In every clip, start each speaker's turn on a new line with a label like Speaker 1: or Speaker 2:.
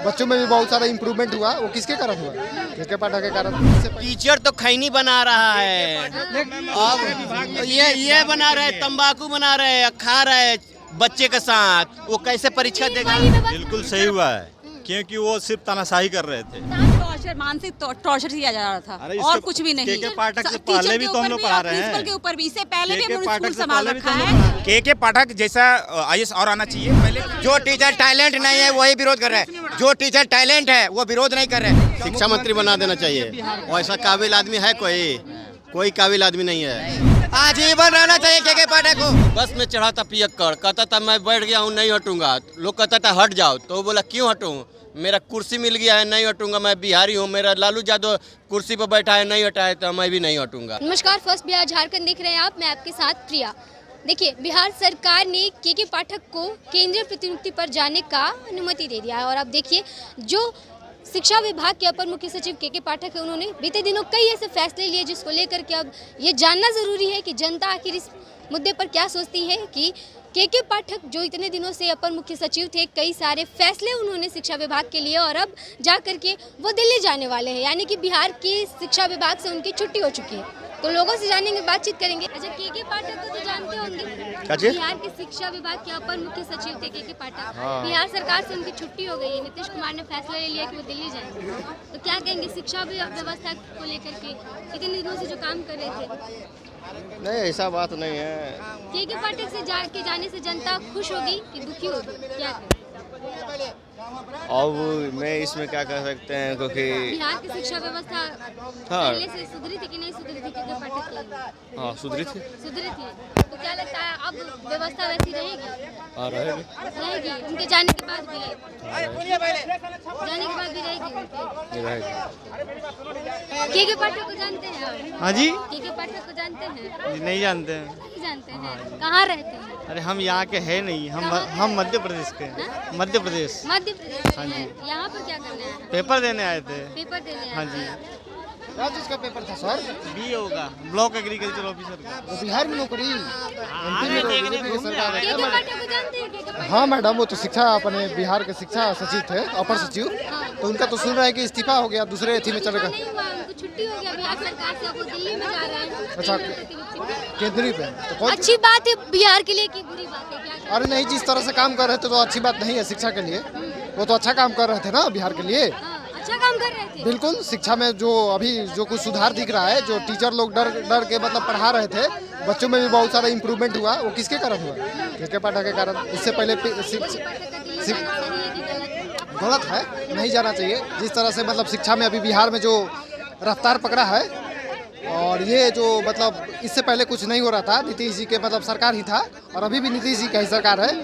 Speaker 1: बच्चों में भी बहुत सारा इम्प्रूवमेंट हुआ। वो किसके कारण हुआ? के पाठक के कारण।
Speaker 2: टीचर तो खैनी बना रहा है, अब ये बना रहे, तंबाकू बना रहे, खा रहे बच्चे के साथ, वो कैसे परीक्षा देगा?
Speaker 3: बिल्कुल सही हुआ है, क्योंकि वो सिर्फ तानाशाही कर रहे थे।
Speaker 4: मानसिक टॉर्चर किया जा रहा था और कुछ भी नहीं।
Speaker 3: के पाठक से पहले भी तो हम लोग पढ़ा रहे हैं,
Speaker 4: प्रिंसिपल के ऊपर भी, इससे पहले भी
Speaker 3: के
Speaker 4: स्कूल
Speaker 3: पाठक से
Speaker 4: संभाल
Speaker 3: पहले भी
Speaker 4: रखा
Speaker 3: तो
Speaker 4: है।
Speaker 5: के पाठक जैसा आईएएस और आना चाहिए। पहले
Speaker 2: जो टीचर टैलेंट नहीं है वही विरोध कर रहे हैं, जो टीचर टैलेंट है वो विरोध नहीं कर रहे। शिक्षा मंत्री बना देना चाहिए। वैसा काबिल आदमी है कोई काबिल आदमी नहीं है। आजीवन रहना चाहिए के पाठक को। बस में चढ़ा था पियक्कड़, कहता था मैं बैठ गया हूँ नहीं हटूंगा। लोग कहता था हट जाओ, तो वो बोला क्यों हटूँ, मेरा कुर्सी मिल गया है नहीं हटूंगा, मैं बिहारी हूँ, मेरा लालू यादव कुर्सी पर बैठा है नहीं हटा है तो मैं भी नहीं हटूंगा।
Speaker 6: नमस्कार, फर्स्ट बिहार झारखंड देख रहे हैं आप, मैं आपके साथ प्रिया। देखिए, बिहार सरकार ने के पाठक को केंद्रीय प्रतिनियुक्ति पर जाने का अनुमति दे दिया है। और अब देखिए, जो शिक्षा विभाग के अपर मुख्य सचिव के पाठक है, उन्होंने बीते दिनों कई ऐसे फैसले लिए जिसको लेकर के अब ये जानना ज़रूरी है कि जनता आखिर इस मुद्दे पर क्या सोचती है कि के पाठक जो इतने दिनों से अपर मुख्य सचिव थे, कई सारे फैसले उन्होंने शिक्षा विभाग के लिए और अब जा करके वो दिल्ली जाने वाले हैं, यानी कि बिहार की शिक्षा विभाग से उनकी छुट्टी हो चुकी है। तो लोगों से जानेंगे, बातचीत करेंगे। अच्छा, के पाठक को तो जानते होंगे, बिहार के शिक्षा विभाग के अपर मुख्य सचिव थे के पाठक। बिहार सरकार से उनकी छुट्टी हो गई है, नीतीश कुमार ने फैसला ले लिया कि वो दिल्ली जाएंगे। तो क्या कहेंगे शिक्षा व्यवस्था को लेकर के इतने दिनों से जो काम कर रहे थे?
Speaker 2: नहीं, ऐसा बात नहीं है।
Speaker 6: के पाठक से जाने से जनता खुश होगी कि दुखी होगी, क्या कहें?
Speaker 2: अब मैं इसमें क्या कर सकते हैं, क्योंकि
Speaker 6: बिहार की शिक्षा व्यवस्था पहले से सुधरी थी कि नहीं सुधरी थी? के पाठक की
Speaker 2: हाँ सुधरी थी।
Speaker 6: सुधरी थी, तो क्या लगता है अब व्यवस्था वैसी रहेगी? रहेगी उनके जाने के बाद भी रहेगी। के पाठक को जानते हैं?
Speaker 7: हाँ जी,
Speaker 6: के पाठक को जानते हैं?
Speaker 7: नहीं जानते हैं।
Speaker 6: नहीं जानते हैं। कहाँ रहते हैं?
Speaker 7: अरे हम यहाँ के हैं नहीं, हम मध्य प्रदेश के हैं। मध्य प्रदेश।
Speaker 6: मध्य प्रदेश में हैं। यहाँ पर क्या करने आए हैं?
Speaker 7: पेपर देने आए थे।
Speaker 6: पेपर देने आए
Speaker 7: हाँ
Speaker 6: हैं।
Speaker 7: जी।
Speaker 1: राज्य का पेपर था सर,
Speaker 7: बी होगा, ब्लॉक एग्रीकल्चर ऑफिसर का।
Speaker 1: वो बिहार में नौकरी सरकार
Speaker 6: के पाठक को जानते हैं? के पाठक?
Speaker 1: हाँ मैडम, वो तो शिक्षा अपने बिहार के शिक्षा सचिव थे, अपर सचिव। तो उनका तो सुन रहा है कि इस्तीफा हो गया, दूसरे अथी में चले गए।
Speaker 6: नहीं हुआ, उनको छुट्टी हो गया बिहार सरकार से, अब वो दिल्ली में जा रहे हैं।
Speaker 1: अच्छा, केंद्रीय पे तो कौन?
Speaker 6: अच्छी बात है बिहार के लिए कि बुरी बात है? क्या
Speaker 1: अरे नहीं, जिस तरह से काम कर रहे थे तो अच्छी बात नहीं है शिक्षा के लिए। वो तो अच्छा काम कर रहे थे ना बिहार के लिए।
Speaker 6: अच्छा काम कर रहे थे
Speaker 1: बिल्कुल। शिक्षा में जो अभी जो कुछ सुधार दिख रहा है, जो टीचर लोग डर के मतलब पढ़ा रहे थे, बच्चों में भी बहुत सारा इम्प्रूवमेंट हुआ। वो किसके कारण हुआ? के पाठक के कारण। इससे पहले गलत है, नहीं जाना चाहिए। जिस तरह से मतलब शिक्षा में अभी बिहार में जो रफ्तार पकड़ा है, और ये जो मतलब इससे पहले कुछ नहीं हो रहा था, नीतीश जी के मतलब सरकार ही था और अभी भी नीतीश जी का ही सरकार है।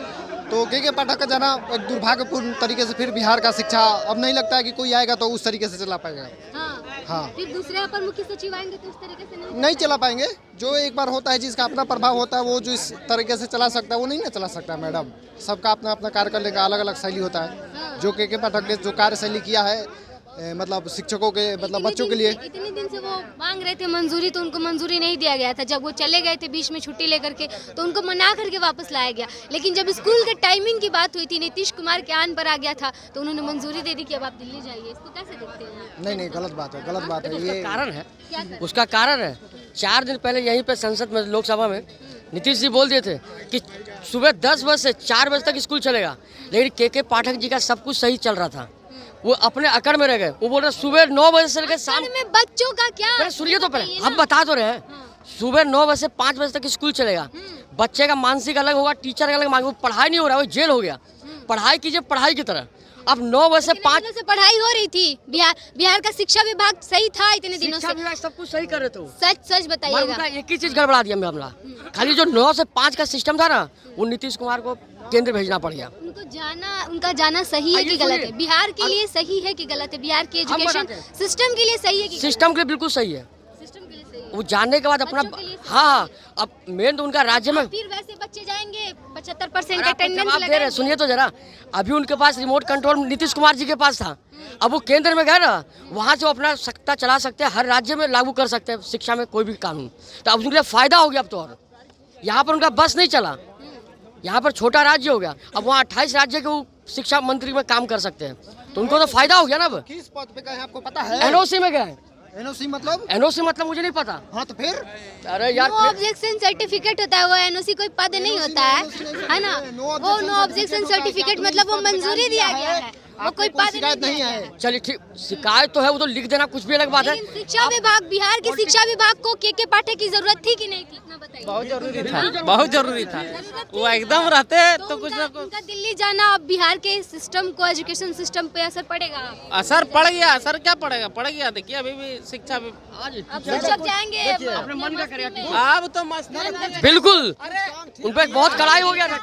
Speaker 1: तो के पाठक का जाना एक दुर्भाग्यपूर्ण तरीके से फिर बिहार का शिक्षा अब नहीं लगता है कि कोई आएगा तो उस तरीके से चला पाएगा। हाँ,
Speaker 6: फिर दूसरे अपर मुख्य सचिव आएंगे तो उस तरीके से
Speaker 1: नहीं चला पाएंगे। जो एक बार होता है, जिसका अपना प्रभाव होता है, वो जो इस तरीके से चला सकता है वो नहीं ना चला सकता मैडम। सबका अपना अपना कार्य करने का अलग अलग शैली होता है। जो के पाठक ने जो कार्यशैली किया है, मतलब शिक्षकों के मतलब बच्चों के लिए,
Speaker 6: इतने दिन से वो मांग रहे थे मंजूरी, तो उनको मंजूरी नहीं दिया गया था। जब वो चले गए थे बीच में छुट्टी लेकर के, तो उनको मना करके वापस लाया गया। लेकिन जब स्कूल के टाइमिंग की बात हुई थी, नीतीश कुमार के आन पर आ गया था, तो उन्होंने मंजूरी दे दी कि अब आप दिल्ली जाइए। इसको कैसे देखते हैं?
Speaker 1: नहीं, गलत बात है, गलत बात है ये।
Speaker 8: कारण है, उसका कारण है 4 दिन पहले यहीं पे संसद में, लोकसभा में नीतीश जी बोल दिए थे कि सुबह 10 बजे से 4 बजे तक स्कूल चलेगा। लेकिन के पाठक जी का सब कुछ सही चल रहा था, वो अपने अकड़ में रह गए। वो बोल रहे सुबह 9 बजे से लेकर शाम
Speaker 6: में बच्चों का क्या?
Speaker 8: सुनिए तो पहले, हम बता तो रहे हैं। सुबह 9 बजे से 5 बजे तक स्कूल चलेगा। बच्चे का मानसिक अलग होगा, टीचर का अलग मांग, पढ़ाई नहीं हो रहा है, वो जेल हो गया। पढ़ाई कीजिए पढ़ाई की तरह। अब 9 बजे से 5
Speaker 6: से पढ़ाई हो रही थी। बिहार का शिक्षा विभाग सही था इतने दिनों से,
Speaker 8: सब कुछ सही कर रहे थे।
Speaker 6: सच बताइएगा।
Speaker 8: एक ही चीज गड़बड़ा दिया मामला, खाली जो 9 से 5 का सिस्टम था ना, वो नीतीश कुमार को केंद्र भेजना पड़ गया।
Speaker 6: उनका जाना सही है कि गलत है? बिहार के लिए सही है कि गलत है? बिहार के एजुकेशन सिस्टम के लिए सही है कि?
Speaker 8: सिस्टम के लिए बिल्कुल सही है।
Speaker 6: सिस्टम के लिए सही है।
Speaker 8: वो जानने के बाद अपना हाँ, अब मेन तो उनका राज्य में
Speaker 6: फिर वैसे बच्चे जाएंगे 75% अटेंडेंस
Speaker 8: दे रहे। सुनिए तो जरा, अभी उनके पास रिमोट कंट्रोल नीतीश कुमार जी के पास था। अब वो केंद्र में गए ना, वहाँ से वो अपना सत्ता चला सकते हैं, हर राज्य में लागू कर सकते हैं शिक्षा में कोई भी कानून। तो अब उनके लिए फायदा हो गया। अब तो और यहाँ पर उनका बस नहीं चला, यहाँ पर छोटा राज्य हो गया। अब वहाँ 28 राज्य के वो शिक्षा मंत्री में काम कर सकते हैं। तो उनको तो फायदा हो गया ना अब।
Speaker 1: किस पद पे गए हैं आपको पता है?
Speaker 8: एनओसी में गए।
Speaker 1: एनओसी मतलब?
Speaker 8: एनओसी मतलब मुझे नहीं पता।
Speaker 1: हाँ तो फिर?
Speaker 8: अरे यार
Speaker 6: नो ऑब्जेक्शन सर्टिफिकेट होता है वो, एनओसी कोई पद नहीं होता है ना। वो नो ऑब्जेक्शन सर्टिफिकेट मतलब वो मंजूरी दिया गया है, वो कोई पद
Speaker 1: शिकायत नहीं है।
Speaker 8: चलिए ठीक, शिकायत तो है, वो तो लिख देना कुछ भी अलग बात है।
Speaker 6: लेकिन शिक्षा विभाग, बिहार के शिक्षा विभाग को के पाठक की जरूरत थी कि नहीं थी, इतना बताइए।
Speaker 7: बहुत जरूरी था, वो एकदम रहते तो कुछ ना कुछ।
Speaker 6: उनका दिल्ली जाना अब बिहार के सिस्टम को, एजुकेशन सिस्टम पे असर पड़ेगा?
Speaker 7: असर पड़ गया, असर क्या पड़ेगा, पड़ गया। देखिए अभी भी शिक्षा
Speaker 6: अब शिक्षक जाएंगे
Speaker 8: अपने मन का करेगा।
Speaker 7: अब तो मस्त
Speaker 8: बिल्कुल उन पे बहुत कड़ाई हो गया था।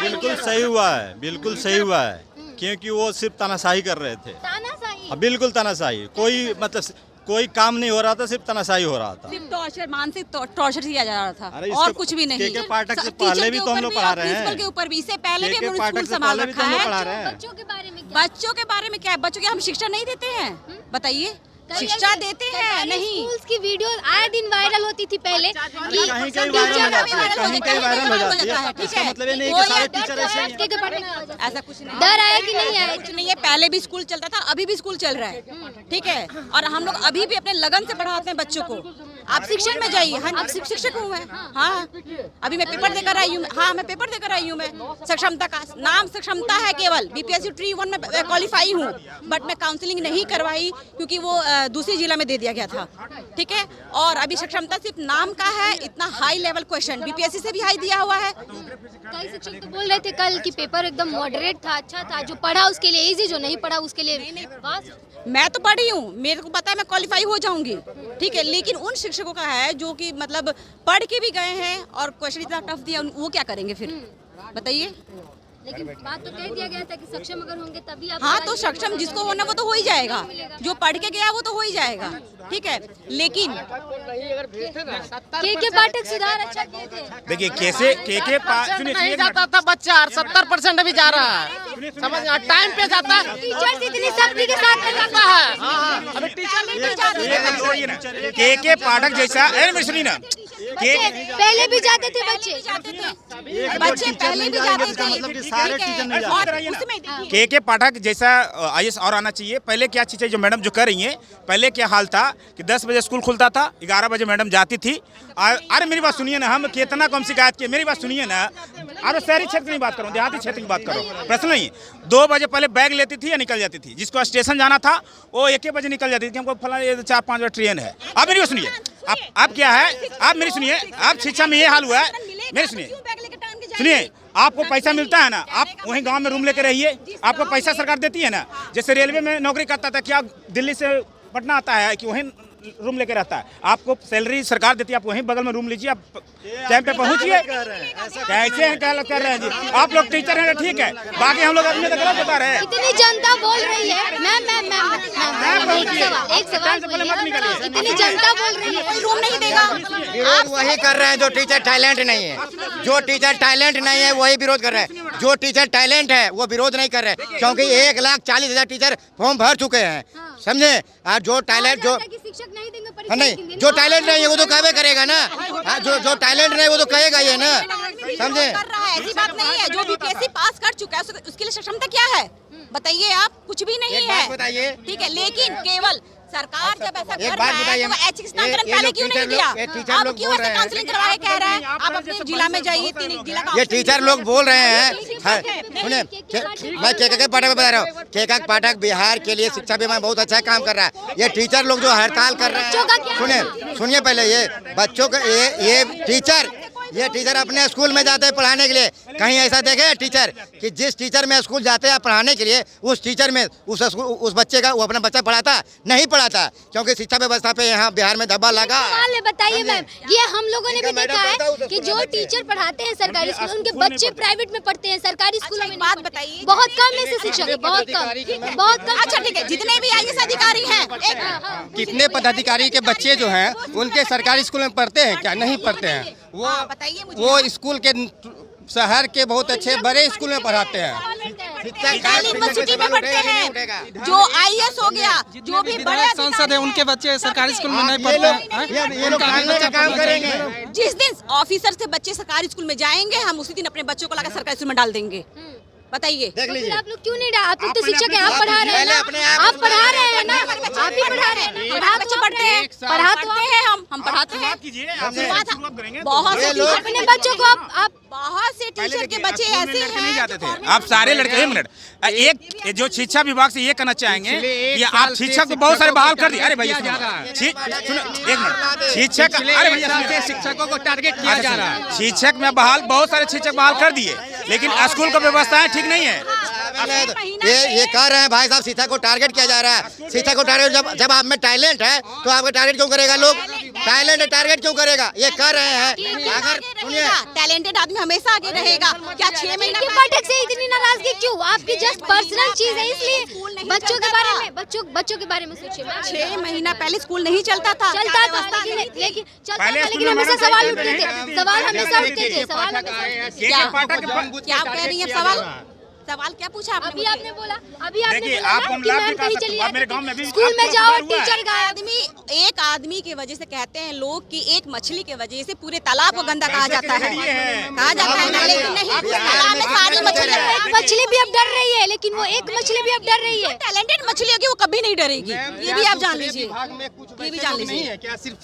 Speaker 3: बिल्कुल सही हुआ है, बिल्कुल सही हुआ है, क्योंकि वो सिर्फ तानाशाही कर रहे थे।
Speaker 6: तानाशाही?
Speaker 3: हाँ, बिल्कुल तानाशाही, कोई मतलब कोई काम नहीं हो रहा था, सिर्फ तानाशाही हो रहा था।
Speaker 4: सिर्फ टॉर्चर, मानसिक टॉर्चर किया जा रहा था
Speaker 3: अरे
Speaker 4: और
Speaker 3: इसके
Speaker 4: कुछ भी नहीं।
Speaker 3: के पाठक से
Speaker 4: टीचर
Speaker 3: पहले भी
Speaker 4: के
Speaker 3: तो हम
Speaker 4: ऊपर
Speaker 3: लोग
Speaker 4: भी
Speaker 3: पढ़ा
Speaker 4: और
Speaker 3: रहे हैं।
Speaker 4: प्रिंसिपल के ऊपर भी, इससे पहले भी
Speaker 3: के
Speaker 4: हम लोग
Speaker 3: पाठक
Speaker 4: स्कूल
Speaker 3: से
Speaker 4: संभाल
Speaker 3: पहले भी तो
Speaker 4: रखा
Speaker 3: हम लोग
Speaker 4: है।
Speaker 3: पढ़ा रहे हैं।
Speaker 6: बच्चों के बारे में क्या?
Speaker 4: बच्चों के बारे में क्या है? बच्चों की हम शिक्षा नहीं देते हैं, बताइए। शिक्षा देते हैं नहीं।
Speaker 6: स्कूल्स की वीडियो आए दिन वायरल होती थी पहले कि
Speaker 3: कहीं
Speaker 6: सब
Speaker 3: वायरल हो
Speaker 6: टीचर
Speaker 3: जाती है, कहीं कहीं वायरल हो जाती है।
Speaker 4: ठीक
Speaker 3: इसका
Speaker 4: है,
Speaker 3: मतलब ये नहीं कि सारे टीचर ऐसे ही हैं।
Speaker 6: के पाठक की वजह से।
Speaker 4: ऐसा कुछ नहीं।
Speaker 6: डर आया कि नहीं आया?
Speaker 4: कुछ नहीं है, पहले भी स्कूल चलता था, अभी भी स्कूल चल रहा है, ठीक है। और हम लोग अभी भी अपने लगन से पढ़ाते हैं बच्चों को। आप शिक्षण में जाइए। हाँ, आप शिक्षक हूँ मैं। हाँ, अभी मैं पेपर देकर आई हूँ। हाँ, मैं पेपर देकर आई हूँ। मैं सक्षमता का नाम सक्षमता है, केवल बीपीएससी ट्री 1 में क्वालिफाई हूँ, बट मैं काउंसलिंग नहीं करवाई क्योंकि वो दूसरी जिला में दे दिया गया था, ठीक है। और अभी सक्षमता सिर्फ नाम का है। इतना हाई लेवल क्वेश्चन बीपीएससी से भी हाई दिया हुआ है।
Speaker 6: कई शिक्षक तो बोल रहे थे कल कि पेपर एकदम मॉडरेट था, अच्छा था, जो पढ़ा उसके लिए इजी, जो नहीं पढ़ा उसके लिए बस।
Speaker 4: मैं तो पढ़ी हूँ, मेरे को पता है मैं क्वालिफाई हो जाऊंगी, ठीक है। लेकिन उन शिक्षकों का है जो कि मतलब पढ़ के भी गए हैं और क्वेश्चन इतना टफ दिया, वो क्या करेंगे फिर, बताइए।
Speaker 6: लेकिन बात तो कह दिया गया था कि सक्षम अगर होंगे तभी आप।
Speaker 4: हाँ, तो सक्षम जिसको होना वो तो हो ही जाएगा, जो पढ़ के गया वो तो हो ही जाएगा, ठीक है। लेकिन
Speaker 6: के पाठक सुधार अच्छा किए थे।
Speaker 5: देखिए कैसे सुनिए
Speaker 7: नहीं जाता था बच्चा, 70% अभी जा रहा है, समझ टाइम पे जाता है।
Speaker 6: टीचर्स इतनी सख्ती के साथ नहीं
Speaker 7: जाता है, अभी टीचर नहीं जाते।
Speaker 5: के पाठक जैसा, अरे मेरी सुनिए ना,
Speaker 6: पहले भी जाते थे बच्चे
Speaker 4: पहले भी जाते थे,
Speaker 3: मतलब कि सारे टीचर नहीं जाते।
Speaker 5: के पाठक जैसा आईएएस और आना चाहिए। पहले क्या चीज़ है जो मैडम जो कर रही हैं, पहले क्या हाल था कि 10 बजे स्कूल खुलता था, 11 बजे मैडम जाती थी। अरे मेरी बात सुनिए ना, हम कितना कम शिकायत किए, मेरी बात सुनिए ना। अरे शहरी क्षेत्र की बात करो, देहाती क्षेत्र की बात करो, प्रश्न नहीं। 2 बजे पहले बैग लेती थी या निकल जाती थी, जिसको स्टेशन जाना था वो 1 बजे निकल जाती थी, हमको फला 4-5 बजे ट्रेन है। अब मेरी बात सुनिए, आप क्या है, आप मेरी सुनिए, आप शिक्षा में ये हाल हुआ है, मेरी सुनिए, आपको पैसा मिलता है ना, आप वहीं गांव में रूम लेके रहिए, आपको पैसा सरकार देती है ना। जैसे रेलवे में नौकरी करता था, क्या दिल्ली से पटना आता है कि वहीं रूम लेके रहता है, आपको सैलरी सरकार देती है, आप वहीं बगल में रूम लीजिए, आप टाइम पे पहुंचिए। कैसे हैं, क्या कर रहे हैं जी, आप लोग टीचर हैं ठीक है, बाकी हम लोग आदमी तो गलत बता रहे हैं।
Speaker 6: इतनी जनता बोल रही है, एक सवाल इतनी जनता बोल रही है
Speaker 4: रूम नहीं देगा।
Speaker 2: विरोध वही कर रहे हैं जो टीचर टैलेंट नहीं है, जो टीचर टैलेंट नहीं है वही विरोध कर रहे हैं। जो टीचर टैलेंट है वो विरोध नहीं कर रहे, क्योंकि 1,40,000 टीचर फॉर्म भर चुके हैं, समझे। और जो टैलेंट जो
Speaker 6: शिक्षक नहीं देंगे
Speaker 2: हाँ,
Speaker 6: परीक्षा
Speaker 2: नहीं, जो टैलेंट नहीं है वो तो कहवे करेगा ना। हाँ, जो टैलेंट नहीं है वो तो कहेगा ये ना, समझे।
Speaker 4: कर रहा है, ऐसी बात नहीं है। जो बीपीएससी पास कर चुका है उसके लिए सक्षमता क्या है, बताइए आप। कुछ भी नहीं
Speaker 2: एक
Speaker 4: है,
Speaker 2: बात बताइए।
Speaker 4: ठीक है। लेकिन केवल सरकार जब ऐसा
Speaker 2: एक
Speaker 4: कर
Speaker 2: बात
Speaker 4: रहा है
Speaker 2: बताइए,
Speaker 4: तो ऐच्छिक स्नातक
Speaker 2: ये
Speaker 4: पहले
Speaker 2: लोग
Speaker 4: क्यों
Speaker 2: टीचर
Speaker 4: नहीं दिया?
Speaker 2: लोग- ये टीचर
Speaker 4: आप
Speaker 2: लोग
Speaker 4: क्यों
Speaker 2: बोल
Speaker 4: ऐसे
Speaker 2: रहे
Speaker 4: काउंसलिंग
Speaker 2: हैं।
Speaker 4: करवा के कह रहे हैं आप अपने जिला में जाइए, 3 जिला का
Speaker 2: ये टीचर लोग बोल रहे हैं, सुने, मैं के पाठक बता रहा हूँ, के पाठक बिहार के लिए शिक्षा विभाग बहुत अच्छा काम कर रहा है। ये टीचर लोग जो हड़ताल कर रहे हैं, सुनिए पहले, ये बच्चों का ये टीचर अपने स्कूल में जाते हैं पढ़ाने के लिए। कहीं ऐसा देखे टीचर कि जिस टीचर में स्कूल जाते हैं पढ़ाने के लिए, उस टीचर में उस बच्चे का वो अपना बच्चा पढ़ाता नहीं पढ़ाता, क्योंकि शिक्षा व्यवस्था पे यहाँ बिहार में धब्बा लगा।
Speaker 6: बताइए मैम, ये हम लोगों ने भी देखा है कि जो टीचर पढ़ाते हैं सरकारी स्कूल, उनके बच्चे प्राइवेट में पढ़ते हैं, सरकारी स्कूलों में
Speaker 4: बात बताइए।
Speaker 6: बहुत कम ऐसे शिक्षक है, बहुत कम।
Speaker 4: अच्छा ठीक है, जितने भी आईएएस अधिकारी हैं,
Speaker 9: कितने पदाधिकारी के बच्चे जो हैं उनके सरकारी स्कूल में पढ़ते हैं क्या? नहीं पढ़ते हैं।
Speaker 4: बताइए मुझे।
Speaker 9: वो स्कूल के शहर के बहुत अच्छे बड़े स्कूल में पढ़ाते हैं।
Speaker 4: यूनिवर्सिटी में पढ़ते हैं, जो आईएएस हो गया, जो भी बड़े
Speaker 7: सांसद है उनके बच्चे सरकारी स्कूल में नहीं पढ़ते हैं।
Speaker 2: ये लोग काम करेंगे।
Speaker 4: जिस दिन ऑफिसर से बच्चे सरकारी स्कूल में जाएंगे, हम उसी दिन अपने बच्चों को लाकर सरकारी स्कूल में डाल देंगे, बताइए।
Speaker 2: देख लीजिए।
Speaker 6: आप लोग क्यों नहीं आप लोग तो शिक्षक हैं, आप पढ़ा रहे हैं ना, आप पढ़ा रहे हैं ना, आप ही पढ़ा रहे हैं, पढ़ा तो
Speaker 4: पढ़ते हैं, पढ़ाते हैं, हम पढ़ाते हैं।
Speaker 5: कीजिए, आपसे शुरुआत करेंगे।
Speaker 4: बहुत से टीचर
Speaker 6: अपने बच्चों को आप
Speaker 4: बहुत से टीचर के बच्चे
Speaker 5: स्कूल में
Speaker 4: ऐसे
Speaker 5: लड़के नहीं
Speaker 4: हैं
Speaker 5: जाते थे। आप सारे लड़के, एक मिनट, एक जो शिक्षा विभाग से ये कहना चाहेंगे कि आप शिक्षक को बहुत सारे बहाल कर दिए। अरे भैया सुनो एक मिनट, शिक्षक, अरे भैया
Speaker 9: शिक्षकों को टारगेट किया जा रहा है।
Speaker 5: शिक्षक में बहाल, बहुत सारे शिक्षक बहाल कर दिए, लेकिन स्कूल का व्यवस्थाएं ठीक नहीं है।
Speaker 2: ये कह रहे हैं भाई साहब, शिक्षा को टारगेट किया जा रहा है। शिक्षा को टारगेट, जब आप में टैलेंट है तो आपका टारगेट क्यों करेगा लोग? टैलेंट है, टारगेट क्यों करेगा? ये कह रहे हैं। अगर सुनिए,
Speaker 4: टैलेंटेड आदमी हमेशा आगे रहेगा। क्या 6 महीना
Speaker 6: के पाठक से इतनी नाराजगी क्यों? आपकी जस्ट पर्सनल चीज है, इसलिए बच्चों के बारे में बच्चों के बारे में सोचिए।
Speaker 4: 6 महीना पहले स्कूल नहीं चलता था,
Speaker 6: लेकिन हमेशा सवाल उठते थे, सवाल हमेशा उठते थे, सवाल
Speaker 4: क्या आप कह रही हैं? सवाल क्या पूछा आपने?
Speaker 6: अभी आपने बोला, अभी आपने
Speaker 5: देखिए,
Speaker 6: बोला
Speaker 5: आपको
Speaker 6: ना
Speaker 5: हम
Speaker 6: कि
Speaker 5: लाभ
Speaker 6: मैम
Speaker 5: भी
Speaker 6: कहीं
Speaker 5: कर
Speaker 6: चली
Speaker 5: सकते हैं। मेरे गांव में
Speaker 6: जाती
Speaker 5: भी
Speaker 6: थी, स्कूल में
Speaker 5: आपको
Speaker 6: जाओ,
Speaker 5: पता हुआ है।
Speaker 6: टीचर गायब।
Speaker 4: एक आदमी की वजह से कहते हैं लोग कि एक मछली की वजह से पूरे तालाब को गंदा कहा जाता है, कहा जाता है ना, लेकिन नहीं, तालाब में सारी मछलियां।
Speaker 6: एक मछली भी अब डर रही है, लेकिन वो एक मछली भी अब डर रही है।
Speaker 4: टैलेंटेड मछली होगी, वो कभी नहीं डरेगी, ये भी आप जान लीजिए, ये भी जान
Speaker 9: नहीं
Speaker 4: लीजिए।
Speaker 9: है क्या? सिर्फ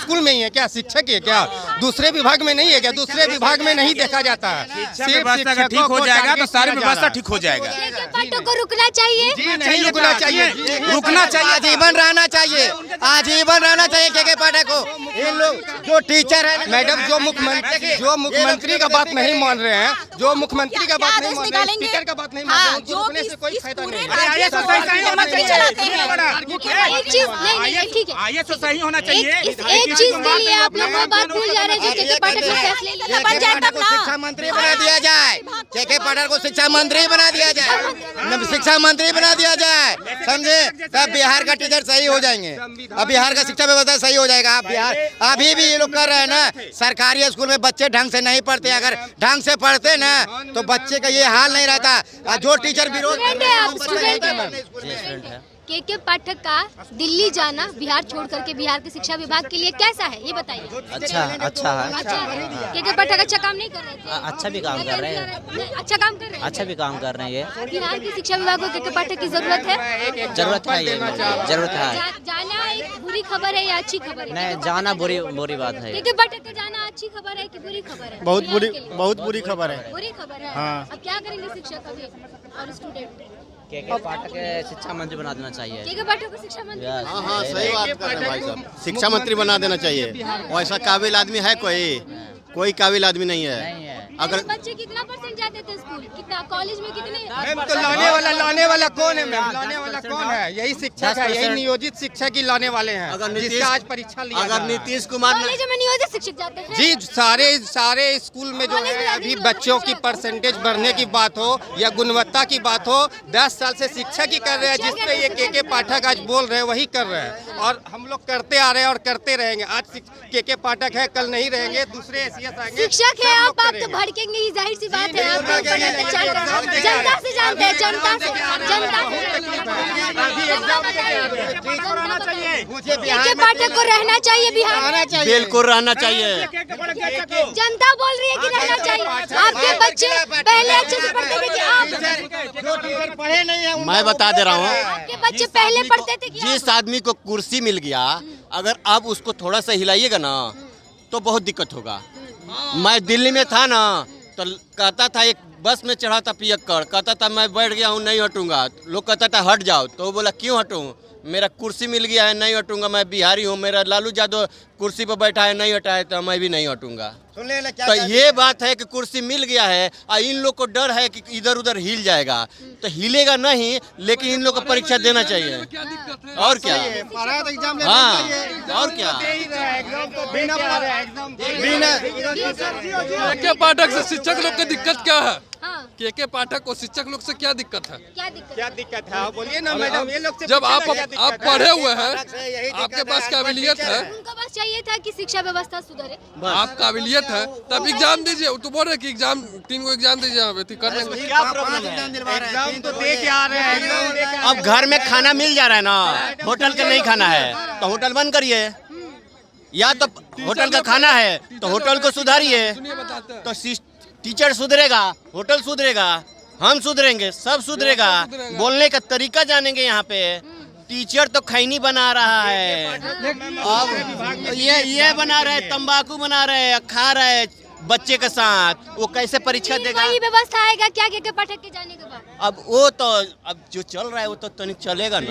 Speaker 9: स्कूल में ही है क्या? शिक्षक है क्या? दूसरे विभाग में नहीं है क्या? दूसरे विभाग में नहीं देखा जाता है।
Speaker 5: शिक्षा व्यवस्था अगर ठीक हो जाएगा तो सारी व्यवस्था ठीक हो जाएगा।
Speaker 6: पाठक को रुकना चाहिए,
Speaker 9: नहीं रुकना चाहिए,
Speaker 5: रुकना चाहिए,
Speaker 2: आजीवन रहना चाहिए, आजीवन रहना चाहिए के पाठक को। इन लोग जो टीचर है
Speaker 9: मैडम, जो मुख्यमंत्री का बात नहीं मान रहे हैं, जो मुख्यमंत्री का बात नहीं मान रहे हैं, स्पीकर का बात नहीं मान रहे हैं, उनको रुकने से कोई फायदा नहीं है।
Speaker 6: एक चीज नहीं, ठीक है,
Speaker 5: आइए तो सही होना चाहिए।
Speaker 6: एक चीज के लिए आप लोग वो बात भूल जा रहे हैं जो के पाठक ने फैसले लिए।
Speaker 4: बन जाए तब ना।
Speaker 2: शिक्षा मंत्री बना दिया जाए, के पाठक को शिक्षा मंत्री बना दिया जाए, शिक्षा मंत्री बना दिया जाए, समझे? तब बिहार का टीचर सही हो जाएंगे, अब बिहार का शिक्षा व्यवस्था सही हो जाएगा। अब बिहार अभी भी ये लोग कर रहे हैं ना, सरकारी स्कूल में बच्चे ढंग से नहीं पढ़ते। अगर ढंग से पढ़ते ना तो बच्चे का ये हाल नहीं रहता। जो टीचर विरोध
Speaker 6: के पाठक का दिल्ली जाना, बिहार छोड़ करके बिहार के शिक्षा विभाग के लिए कैसा है, ये बताइए।
Speaker 10: अच्छा है।
Speaker 6: अच्छा है। के पाठक अच्छा काम नहीं कर रहे थे?
Speaker 10: अच्छा भी काम कर रहे हैं,
Speaker 6: अच्छा काम कर रहे हैं,
Speaker 10: अच्छा भी काम कर रहे हैं। ये
Speaker 6: बिहार की शिक्षा विभाग को के पाठक की जरूरत है,
Speaker 10: जरूरत है, ये जरूरत है।
Speaker 6: जाना एक बुरी खबर है या अच्छी खबर है?
Speaker 10: नहीं, जाना बुरी बात है।
Speaker 6: के पाठक का जाना अच्छी खबर है कि बुरी खबर है?
Speaker 2: बहुत बुरी खबर है।
Speaker 6: बुरी खबर है। अब क्या करेंगे शिक्षक अभी और स्टूडेंट?
Speaker 10: के पाठक शिक्षा मंत्री बना देना चाहिए।
Speaker 6: के पाठक को शिक्षा मंत्री?
Speaker 2: हाँ, सही बात कर रहे हैं भाई साहब, शिक्षा मंत्री बना देना चाहिए। और ऐसा काबिल आदमी है कोई काबिल आदमी नहीं है। अगर
Speaker 6: बच्चे कितना परसेंट जाते थे स्कूल, कितना कॉलेज में कितने?
Speaker 9: मैम तो लाने वाला कौन है? मैम लाने वाला कौन है? यही शिक्षक है, यही नियोजित शिक्षक ही लाने वाले हैं।
Speaker 2: अगर
Speaker 9: जिसका आज परीक्षा लिया
Speaker 2: अगर नीतीश कुमार
Speaker 6: कॉलेज में नियोजित शिक्षक जाते हैं?
Speaker 9: जी, सारे स्कूल में जो है अभी बच्चों की परसेंटेज बढ़ने की बात हो या गुणवत्ता की बात हो, 10 साल से शिक्षक ही कर रहे हैं। जिस पे ये के पाठक आज बोल रहे हैं वही कर रहे हैं, और हम लोग करते आ रहे हैं और करते रहेंगे। आज के पाठक है, कल नहीं रहेंगे, दूसरे एसीएस आएंगे।
Speaker 6: शिक्षक है आप तो भड़केंगे ही, जाहिर सी बात है। आप जनता से जानते हैं, जनता से के पाठक को रहना चाहिए बिहार,
Speaker 2: बिल्कुल रहना चाहिए।
Speaker 6: जनता बोल रही है कि रहना चाहिए। आपके बच्चे पहले अच्छे से पढ़ते थे कि आप?
Speaker 2: पढ़े नहीं है, मैं बता दे रहा हूँ।
Speaker 6: आपके बच्चे पहले पढ़ते थे कि
Speaker 2: जिस आदमी को कुर्सी मिल गया, अगर आप उसको थोड़ा सा हिलाइएगा ना तो बहुत दिक्कत होगा। मैं दिल्ली में था ना, तो कहता था, एक बस में चढ़ा था पियक्कड़, कहता था मैं बैठ गया हूँ, नहीं हटूंगा। लोग कहता था हट जाओ, तो वो बोला क्यों हटूं? मेरा कुर्सी मिल गया है, नहीं हटूंगा। मैं बिहारी हूँ, मेरा लालू यादव कुर्सी पर बैठा है, नहीं हटा है, तो मैं भी नहीं हटूंगा। तो ये बात है कि कुर्सी मिल गया है, और इन लोग को डर है कि इधर उधर हिल जाएगा, तो हिलेगा नहीं, लेकिन इन लोग को परीक्षा देना चाहिए। और क्या? हाँ, और क्या?
Speaker 11: के पाठक से शिक्षक लोग की दिक्कत क्या है?
Speaker 6: हाँ।
Speaker 11: के पाठक को शिक्षक लोग से क्या दिक्कत है?
Speaker 6: क्या दिक्कत
Speaker 9: है? बोलिए ना मैडम, ये लोग से
Speaker 11: जब आप पढ़े हुए हैं, आपके पास काबिलियत है,
Speaker 6: उनको बस चाहिए था कि शिक्षा व्यवस्था सुधरे।
Speaker 11: आप काबिलियत है तब एग्जाम दीजिए। तो बोल रहे कि एग्जाम 3 को एग्जाम दीजिए, कर लेंगे।
Speaker 9: एग्जाम तो दे के आ रहे हैं।
Speaker 2: अब घर में खाना मिल जा रहा है ना, होटल का नहीं खाना है तो होटल बंद करिए, या तो होटल का खाना है तो होटल को सुधारिए, तो टीचर सुधरेगा, होटल सुधरेगा। हम सुधरेंगे, सब सुधरेगा। बोलने का तरीका जानेंगे यहाँ पे। टीचर तो खैनी बना रहा है, अब ये बना रहे, तंबाकू बना रहे, खा रहे बच्चे के साथ, वो कैसे परीक्षा देगा?
Speaker 6: वही व्यवस्था आएगा क्या के पाठक के जाने के बाद?
Speaker 2: अब वो तो अब जो चल रहा है वो तो तनिक चलेगा ना।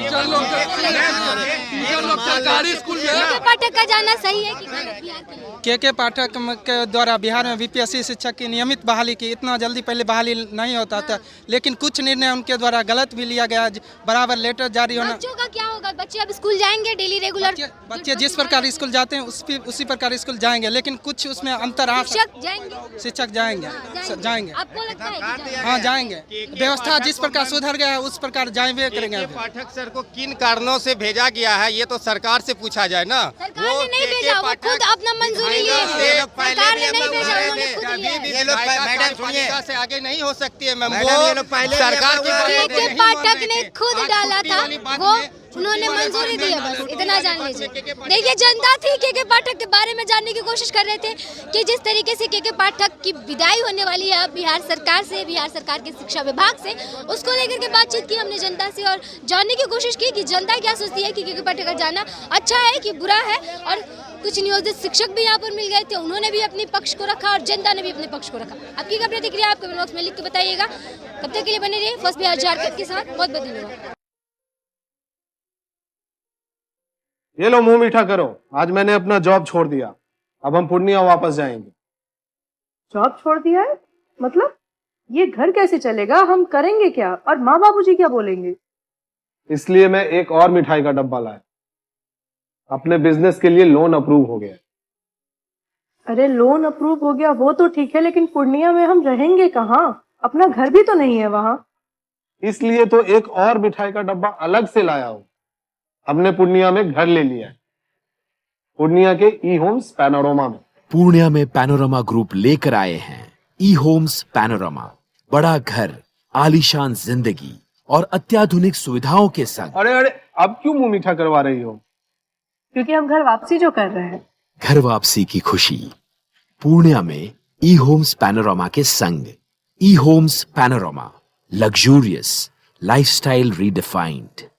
Speaker 11: सरकारी स्कूल में
Speaker 6: पाठक का जाना सही है कि गलत बिहार के लिए?
Speaker 7: के पाठक के द्वारा बिहार में बीपीएससी शिक्षक की नियमित बहाली की, इतना जल्दी पहले बहाली नहीं होता था, लेकिन कुछ निर्णय उनके द्वारा गलत भी लिया गया। बराबर लेटर जारी होना।
Speaker 6: बच्चों का क्या होगा? बच्चे अब स्कूल जाएंगे डेली रेगुलर?
Speaker 7: बच्चे जिस प्रकार स्कूल जाते हैं उसी प्रकार स्कूल जाएंगे, लेकिन कुछ उसमें अंतर आ शिक्षक जाएंगे।
Speaker 6: आपको लगता है कि
Speaker 7: हाँ जाएंगे। व्यवस्था जिस प्रकार सुधर गया है उस प्रकार जाएंगे करेंगे।
Speaker 9: पाठक सर को किन कारणों से भेजा गया है ये तो सरकार से पूछा जाए ना।
Speaker 6: सरकार ने नहीं भेजा, वो खुद अपना मंजूरी लिए। सरकार ने नहीं भेजा, उन्होंने खुद लिया।
Speaker 9: मैडम सुनिए, से आगे नहीं हो सकती है मैम। वो सरकार
Speaker 6: के पाठक ने खुद डाला था, वो उन्होंने मंजूरी दी है, बस इतना जान लीजिए। देखिए जनता थी के पाठक के बारे में जानने की कोशिश कर रहे थे कि जिस तरीके से के पाठक की विदाई होने वाली है बिहार सरकार से, बिहार सरकार के शिक्षा विभाग से, उसको लेकर के बातचीत की हमने जनता से और जानने की कोशिश की कि जनता क्या सोचती है कि के पाठक का जाना अच्छा है कि बुरा है। और कुछ नियोजित शिक्षक भी यहाँ पर मिल गए थे, उन्होंने भी अपने पक्ष को रखा और जनता ने भी अपने पक्ष को रखा। आपकी क्या प्रतिक्रिया आप कमेंट बॉक्स में लिख के बताइएगा। तब तक के लिए बने रहिए फर्स्ट बिहार झारखंड के साथ। बहुत बहुत धन्यवाद।
Speaker 12: ये लो मुंह मीठा करो, आज मैंने अपना जॉब छोड़ दिया, अब हम पूर्णिया वापस जाएंगे।
Speaker 13: जॉब छोड़ दिया है? मतलब ये घर कैसे चलेगा? हम करेंगे क्या? और माँ बाबूजी क्या बोलेंगे?
Speaker 12: इसलिए मैं एक और मिठाई का डब्बा लाया। अपने बिजनेस के लिए लोन अप्रूव हो गया।
Speaker 13: अरे लोन अप्रूव हो गया वो तो ठीक है, लेकिन पूर्णिया में हम रहेंगे कहाँ? अपना घर भी तो नहीं है वहाँ।
Speaker 12: इसलिए तो एक और मिठाई का डब्बा अलग से लाया हूँ। हमने पूर्णिया में घर ले लिया है, पूर्णिया के ई होम्स पैनोरमा में।
Speaker 14: पूर्णिया में पैनोरमा ग्रुप लेकर आए हैं ई होम्स पैनोरमा। बड़ा घर, आलीशान जिंदगी और अत्याधुनिक सुविधाओं के संग।
Speaker 12: अरे अब क्यों मुंह मीठा करवा रही हो?
Speaker 13: क्योंकि हम घर वापसी जो कर रहे हैं।
Speaker 14: घर वापसी की खुशी पूर्णिया में ई होम्स पैनोरमा के संग। ई homes panorama, luxurious lifestyle redefined.